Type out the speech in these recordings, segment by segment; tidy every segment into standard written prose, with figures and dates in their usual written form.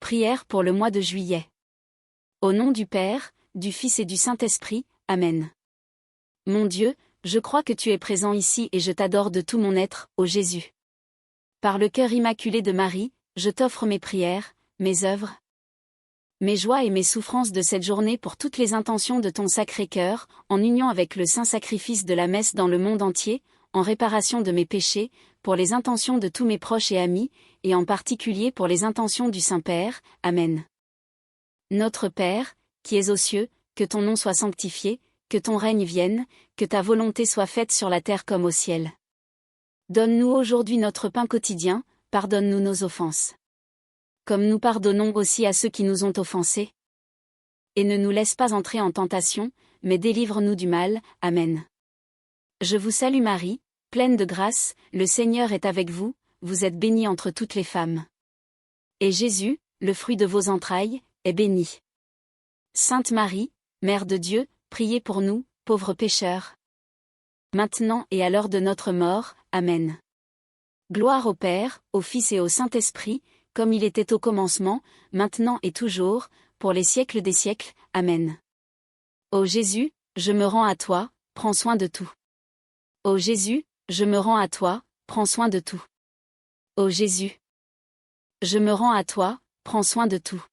Prière pour le mois de juillet. Au nom du Père, du Fils et du Saint-Esprit, Amen. Mon Dieu, je crois que tu es présent ici et je t'adore de tout mon être, ô Jésus. Par le cœur immaculé de Marie, je t'offre mes prières, mes œuvres, mes joies et mes souffrances de cette journée pour toutes les intentions de ton Sacré-Cœur, en union avec le saint sacrifice de la messe dans le monde entier, en réparation de mes péchés, pour les intentions de tous mes proches et amis, et en particulier pour les intentions du Saint-Père. Amen. Notre Père, qui es aux cieux, que ton nom soit sanctifié, que ton règne vienne, que ta volonté soit faite sur la terre comme au ciel. Donne-nous aujourd'hui notre pain quotidien, pardonne-nous nos offenses, comme nous pardonnons aussi à ceux qui nous ont offensés. Et ne nous laisse pas entrer en tentation, mais délivre-nous du mal. Amen. Je vous salue Marie, pleine de grâce, le Seigneur est avec vous, vous êtes bénie entre toutes les femmes. Et Jésus, le fruit de vos entrailles, est béni. Sainte Marie, Mère de Dieu, priez pour nous, pauvres pécheurs, maintenant et à l'heure de notre mort. Amen. Gloire au Père, au Fils et au Saint-Esprit, comme il était au commencement, maintenant et toujours, pour les siècles des siècles. Amen. Ô Jésus, je me rends à toi, prends soin de tout. Ô Jésus, je me rends à toi, prends soin de tout. Ô Jésus, je me rends à toi, prends soin de tout.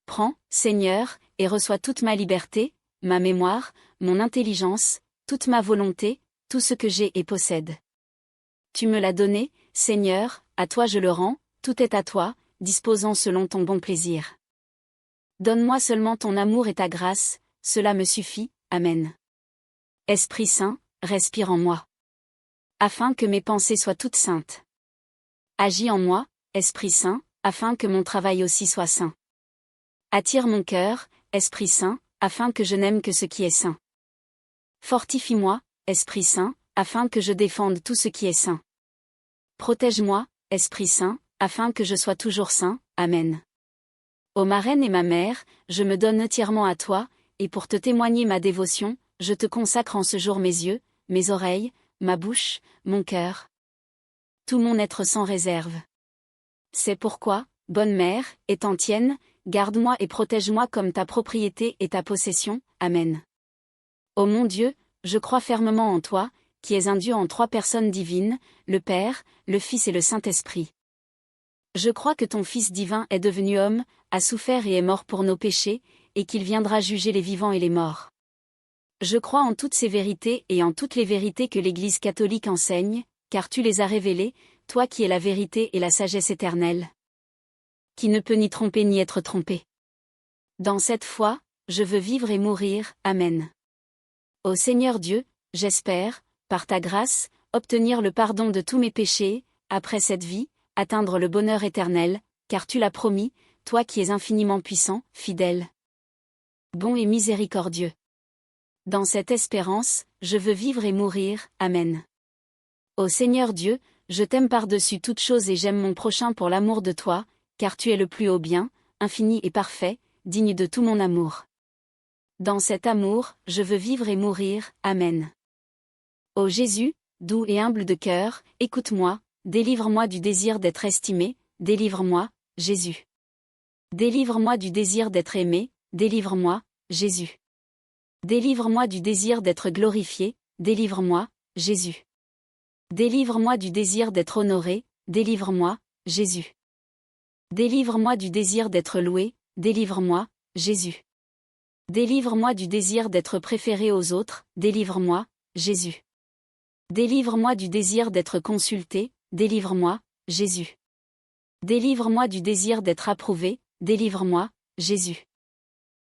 Prends, Seigneur, et reçois toute ma liberté, ma mémoire, mon intelligence, toute ma volonté, tout ce que j'ai et possède. Tu me l'as donné, Seigneur, à toi je le rends, tout est à toi, disposant selon ton bon plaisir. Donne-moi seulement ton amour et ta grâce, cela me suffit. Amen. Esprit Saint, respire en moi, afin que mes pensées soient toutes saintes. Agis en moi, Esprit Saint, afin que mon travail aussi soit saint. Attire mon cœur, Esprit Saint, afin que je n'aime que ce qui est saint. Fortifie-moi, Esprit Saint, afin que je défende tout ce qui est saint. Protège-moi, Esprit Saint, afin que je sois toujours saint. Amen. Ô ma reine et ma mère, je me donne entièrement à toi, et pour te témoigner ma dévotion, je te consacre en ce jour mes yeux, mes oreilles, ma bouche, mon cœur, tout mon être sans réserve. C'est pourquoi, bonne mère, étant tienne, garde-moi et protège-moi comme ta propriété et ta possession. Amen. Ô mon Dieu, je crois fermement en toi, qui es un Dieu en trois personnes divines, le Père, le Fils et le Saint-Esprit. Je crois que ton Fils divin est devenu homme, a souffert et est mort pour nos péchés, et qu'il viendra juger les vivants et les morts. Je crois en toutes ces vérités et en toutes les vérités que l'Église catholique enseigne, car tu les as révélées, toi qui es la vérité et la sagesse éternelle, qui ne peut ni tromper ni être trompé. Dans cette foi, je veux vivre et mourir. Amen. Ô Seigneur Dieu, j'espère, par ta grâce, obtenir le pardon de tous mes péchés, après cette vie, atteindre le bonheur éternel, car tu l'as promis, toi qui es infiniment puissant, fidèle, bon et miséricordieux. Dans cette espérance, je veux vivre et mourir. Amen. Ô Seigneur Dieu, je t'aime par-dessus toute chose et j'aime mon prochain pour l'amour de toi, car tu es le plus haut bien, infini et parfait, digne de tout mon amour. Dans cet amour, je veux vivre et mourir. Amen. Ô Jésus, doux et humble de cœur, écoute-moi, délivre-moi du désir d'être estimé, délivre-moi, Jésus. Délivre-moi du désir d'être aimé, délivre-moi, Jésus. Délivre-moi du désir d'être glorifié, délivre-moi, Jésus. Délivre-moi du désir d'être honoré, délivre-moi, Jésus. Délivre-moi du désir d'être loué, délivre-moi, Jésus. Délivre-moi du désir d'être préféré aux autres, délivre-moi, Jésus. Délivre-moi du désir d'être consulté, délivre-moi, Jésus. Délivre-moi du désir d'être approuvé, délivre-moi, Jésus.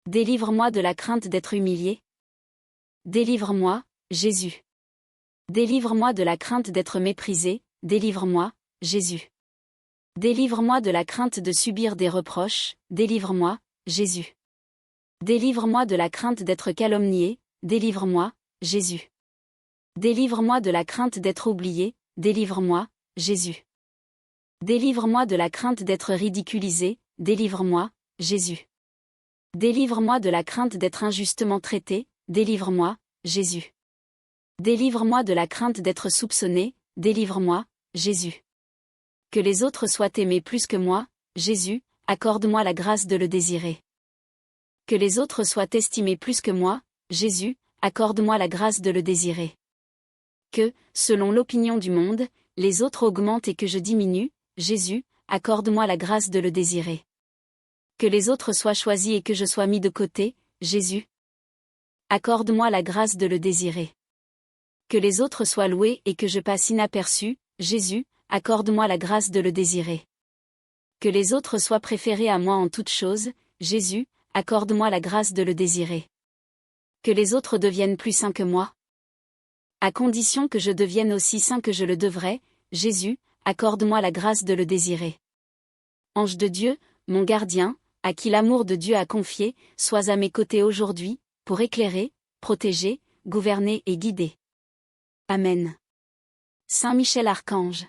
Délivre-moi de la crainte d'être humilié. Délivre-moi, Jésus. Délivre-moi de la crainte d'être méprisé, délivre-moi, Jésus. Délivre-moi de la crainte de subir des reproches, délivre-moi, Jésus. Délivre-moi de la crainte d'être calomnié, délivre-moi, Jésus. Délivre-moi de la crainte d'être oublié, délivre-moi, Jésus. Délivre-moi de la crainte d'être ridiculisé, délivre-moi, Jésus. Délivre-moi de la crainte d'être injustement traité, délivre-moi, Jésus. Délivre-moi de la crainte d'être soupçonné, délivre-moi, Jésus. Que les autres soient aimés plus que moi, Jésus. accorde-moi la grâce de le désirer. Que les autres soient estimés plus que moi, Jésus, accorde-moi la grâce de le désirer. Que, selon l'opinion du monde, les autres augmentent et que je diminue, Jésus, accorde-moi la grâce de le désirer. Que les autres soient choisis et que je sois mis de côté, Jésus, accorde-moi la grâce de le désirer. Que les autres soient loués et que je passe inaperçu, Jésus, accorde-moi la grâce de le désirer. Que les autres soient préférés à moi en toutes choses, Jésus, accorde-moi la grâce de le désirer. Que les autres deviennent plus saints que moi, à condition que je devienne aussi saint que je le devrais, Jésus, accorde-moi la grâce de le désirer. Ange de Dieu, mon gardien, à qui l'amour de Dieu a confié, sois à mes côtés aujourd'hui, pour éclairer, protéger, gouverner et guider. Amen. Saint Michel Archange.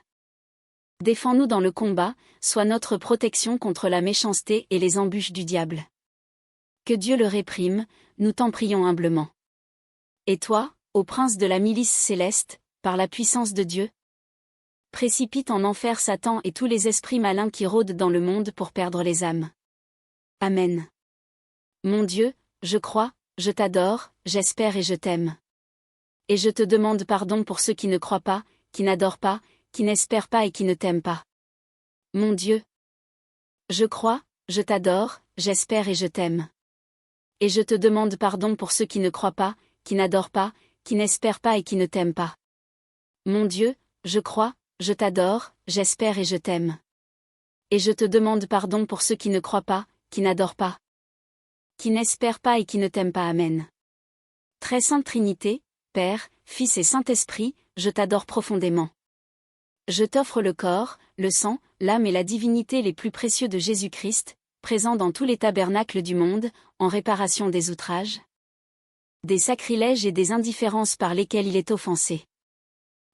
Défends-nous dans le combat, sois notre protection contre la méchanceté et les embûches du diable. Que Dieu le réprime, nous t'en prions humblement. Et toi, ô prince de la milice céleste, par la puissance de Dieu, précipite en enfer Satan et tous les esprits malins qui rôdent dans le monde pour perdre les âmes. Amen. Mon Dieu, je crois, je t'adore, j'espère et je t'aime. Et je te demande pardon pour ceux qui ne croient pas, qui n'adorent pas, qui n'espèrent pas et qui ne t'aiment pas. Mon Dieu, je crois, je t'adore, j'espère et je t'aime. Et je te demande pardon pour ceux qui ne croient pas, qui n'adorent pas, qui n'espèrent pas et qui ne t'aiment pas. Mon Dieu, je crois, je t'adore, j'espère et je t'aime. Et je te demande pardon pour ceux qui ne croient pas, qui n'adorent pas, qui n'espèrent pas et qui ne t'aiment pas. Amen. Très sainte Trinité, Père, Fils et Saint-Esprit, je t'adore profondément. Je t'offre le corps, le sang, l'âme et la divinité les plus précieux de Jésus-Christ, présents dans tous les tabernacles du monde, en réparation des outrages, des sacrilèges et des indifférences par lesquels il est offensé.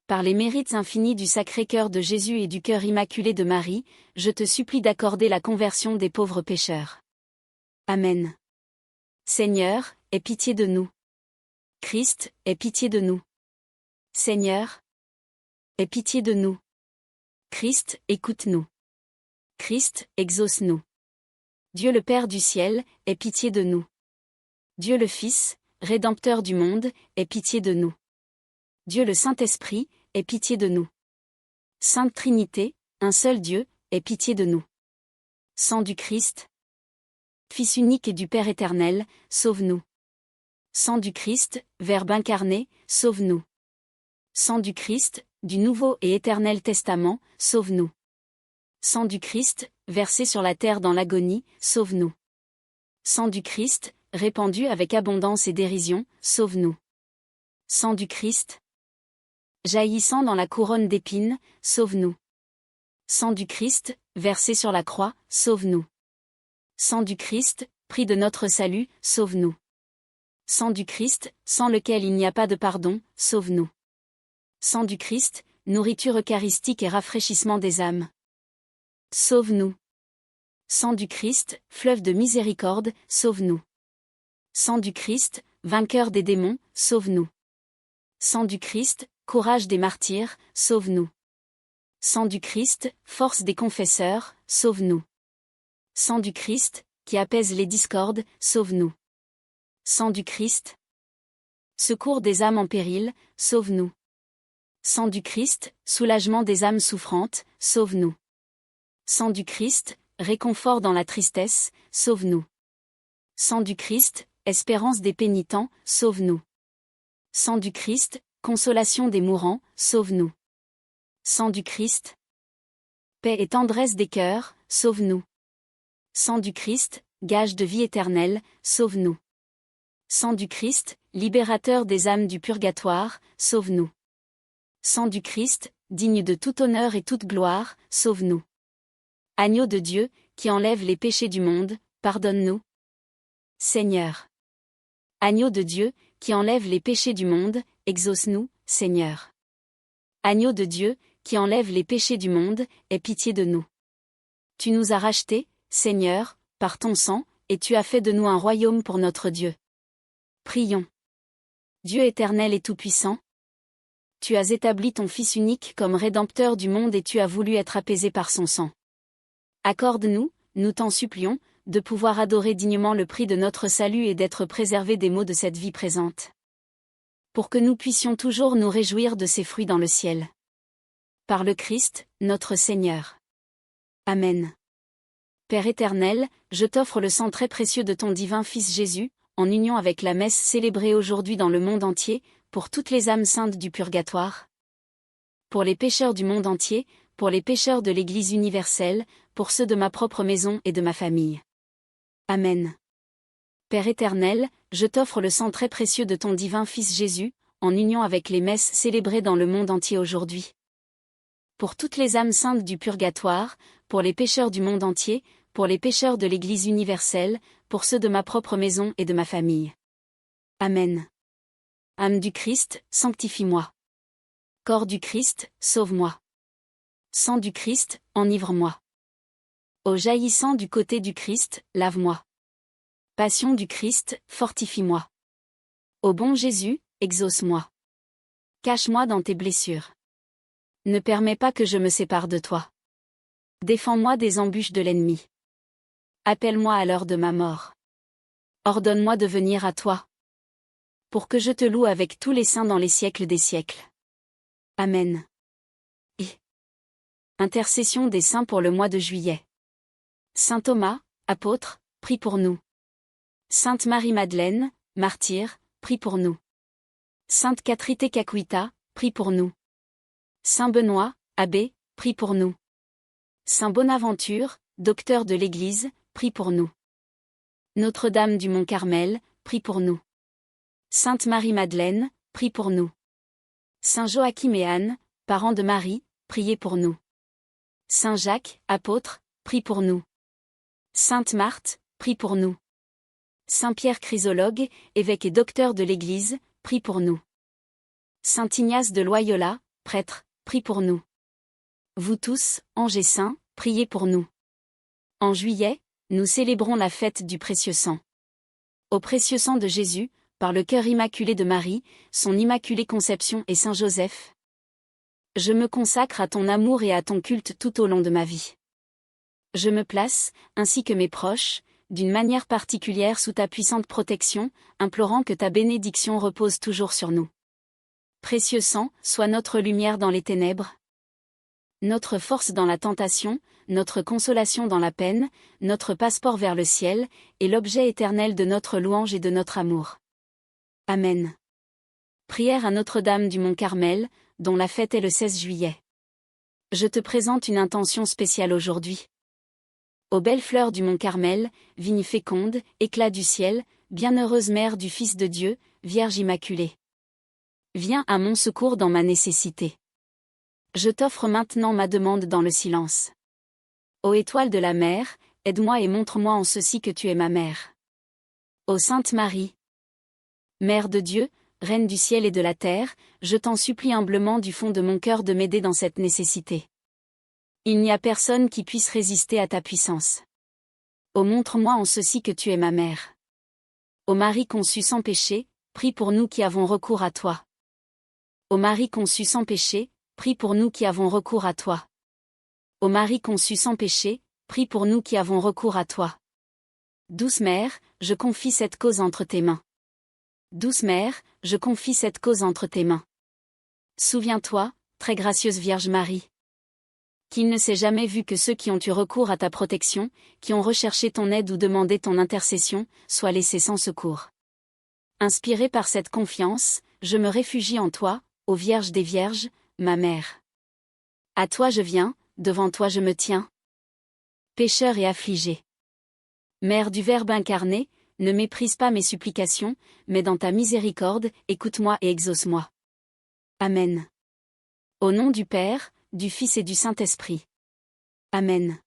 Par les mérites infinis du Sacré-Cœur de Jésus et du cœur immaculé de Marie, je te supplie d'accorder la conversion des pauvres pécheurs. Amen. Seigneur, aie pitié de nous. Christ, aie pitié de nous. Seigneur, aie pitié de nous. Christ, écoute-nous. Christ, exauce-nous. Dieu le Père du ciel, aie pitié de nous. Dieu le Fils, Rédempteur du monde, aie pitié de nous. Dieu le Saint-Esprit, aie pitié de nous. Sainte Trinité, un seul Dieu, aie pitié de nous. Sang du Christ, Fils unique et du Père éternel, sauve-nous. Sang du Christ, Verbe incarné, sauve-nous. Sang du Christ, du Nouveau et Éternel Testament, sauve-nous. Sang du Christ, versé sur la terre dans l'agonie, sauve-nous. Sang du Christ, répandu avec abondance et dérision, sauve-nous. Sang du Christ, jaillissant dans la couronne d'épines, sauve-nous. Sang du Christ, versé sur la croix, sauve-nous. Sang du Christ, prix de notre salut, sauve-nous. Sang du Christ, sans lequel il n'y a pas de pardon, sauve-nous. Sang du Christ, nourriture eucharistique et rafraîchissement des âmes, sauve-nous. Sang du Christ, fleuve de miséricorde, sauve-nous. Sang du Christ, vainqueur des démons, sauve-nous. Sang du Christ, courage des martyrs, sauve-nous. Sang du Christ, force des confesseurs, sauve-nous. Sang du Christ, qui apaise les discordes, sauve-nous. Sang du Christ, secours des âmes en péril, sauve-nous. Sang du Christ, soulagement des âmes souffrantes, sauve-nous. Sang du Christ, réconfort dans la tristesse, sauve-nous. Sang du Christ, espérance des pénitents, sauve-nous. Sang du Christ, consolation des mourants, sauve-nous. Sang du Christ, paix et tendresse des cœurs, sauve-nous. Sang du Christ, gage de vie éternelle, sauve-nous. Sang du Christ, libérateur des âmes du purgatoire, sauve-nous. Sang du Christ, digne de tout honneur et toute gloire, sauve-nous. Agneau de Dieu, qui enlève les péchés du monde, pardonne-nous. Seigneur. Agneau de Dieu, qui enlève les péchés du monde, exauce-nous, Seigneur. Agneau de Dieu, qui enlève les péchés du monde, aie pitié de nous. Tu nous as rachetés, Seigneur, par ton sang, et tu as fait de nous un royaume pour notre Dieu. Prions. Dieu éternel et tout-puissant, tu as établi ton Fils unique comme Rédempteur du monde et tu as voulu être apaisé par son sang. Accorde-nous, nous t'en supplions, de pouvoir adorer dignement le prix de notre salut et d'être préservés des maux de cette vie présente. Pour que nous puissions toujours nous réjouir de ses fruits dans le ciel. Par le Christ, notre Seigneur. Amen. Père éternel, je t'offre le sang très précieux de ton divin Fils Jésus, en union avec la messe célébrée aujourd'hui dans le monde entier, pour toutes les âmes saintes du purgatoire. Pour les pécheurs du monde entier, pour les pécheurs de l'Église universelle, pour ceux de ma propre maison et de ma famille. Amen. Père éternel, je t'offre le sang très précieux de ton divin Fils Jésus, en union avec les messes célébrées dans le monde entier aujourd'hui. Pour toutes les âmes saintes du purgatoire, pour les pécheurs du monde entier, pour les pécheurs de l'Église universelle, pour ceux de ma propre maison et de ma famille. Amen. Âme du Christ, sanctifie-moi. Corps du Christ, sauve-moi. Sang du Christ, enivre-moi. Eau jaillissant du côté du Christ, lave-moi. Passion du Christ, fortifie-moi. Ô bon Jésus, exauce-moi. Cache-moi dans tes blessures. Ne permets pas que je me sépare de toi. Défends-moi des embûches de l'ennemi. Appelle-moi à l'heure de ma mort. Ordonne-moi de venir à toi. Pour que je te loue avec tous les saints dans les siècles des siècles. Amen. Intercession des saints pour le mois de juillet. Saint Thomas, apôtre, prie pour nous. Sainte Marie-Madeleine, martyre, prie pour nous. Sainte Catherine Tekakwita, prie pour nous. Saint Benoît, abbé, prie pour nous. Saint Bonaventure, docteur de l'Église, prie pour nous. Notre-Dame du Mont-Carmel, prie pour nous. Sainte Marie-Madeleine, prie pour nous. Saint Joachim et Anne, parents de Marie, priez pour nous. Saint Jacques, apôtre, prie pour nous. Sainte Marthe, prie pour nous. Saint Pierre Chrysologue, évêque et docteur de l'Église, prie pour nous. Saint Ignace de Loyola, prêtre, prie pour nous. Vous tous, anges et saints, priez pour nous. En juillet, nous célébrons la fête du précieux sang. Au précieux sang de Jésus, par le cœur immaculé de Marie, son immaculée conception et Saint Joseph. Je me consacre à ton amour et à ton culte tout au long de ma vie. Je me place, ainsi que mes proches, d'une manière particulière sous ta puissante protection, implorant que ta bénédiction repose toujours sur nous. Précieux sang, sois notre lumière dans les ténèbres, notre force dans la tentation, notre consolation dans la peine, notre passeport vers le ciel, et l'objet éternel de notre louange et de notre amour. Amen. Prière à Notre-Dame du Mont-Carmel, dont la fête est le 16 juillet. Je te présente une intention spéciale aujourd'hui. Ô belles fleurs du Mont-Carmel, vigne féconde, éclat du ciel, bienheureuse mère du Fils de Dieu, Vierge Immaculée. Viens à mon secours dans ma nécessité. Je t'offre maintenant ma demande dans le silence. Ô étoile de la mer, aide-moi et montre-moi en ceci que tu es ma mère. Ô Sainte Marie, Mère de Dieu, Reine du ciel et de la terre, je t'en supplie humblement du fond de mon cœur de m'aider dans cette nécessité. Il n'y a personne qui puisse résister à ta puissance. Ô montre-moi en ceci que tu es ma mère. Ô Marie conçue sans péché, prie pour nous qui avons recours à toi. Ô Marie conçue sans péché, prie pour nous qui avons recours à toi. Ô Marie conçue sans péché, prie pour nous qui avons recours à toi. Douce Mère, je confie cette cause entre tes mains. Douce Mère, je confie cette cause entre tes mains. Souviens-toi, très gracieuse Vierge Marie, qu'il ne s'est jamais vu que ceux qui ont eu recours à ta protection, qui ont recherché ton aide ou demandé ton intercession, soient laissés sans secours. Inspirée par cette confiance, je me réfugie en toi, ô Vierge des Vierges, ma mère. À toi je viens, devant toi je me tiens. Pécheur et affligé. Mère du Verbe incarné, ne méprise pas mes supplications, mais dans ta miséricorde, écoute-moi et exauce-moi. Amen. Au nom du Père, du Fils et du Saint-Esprit. Amen.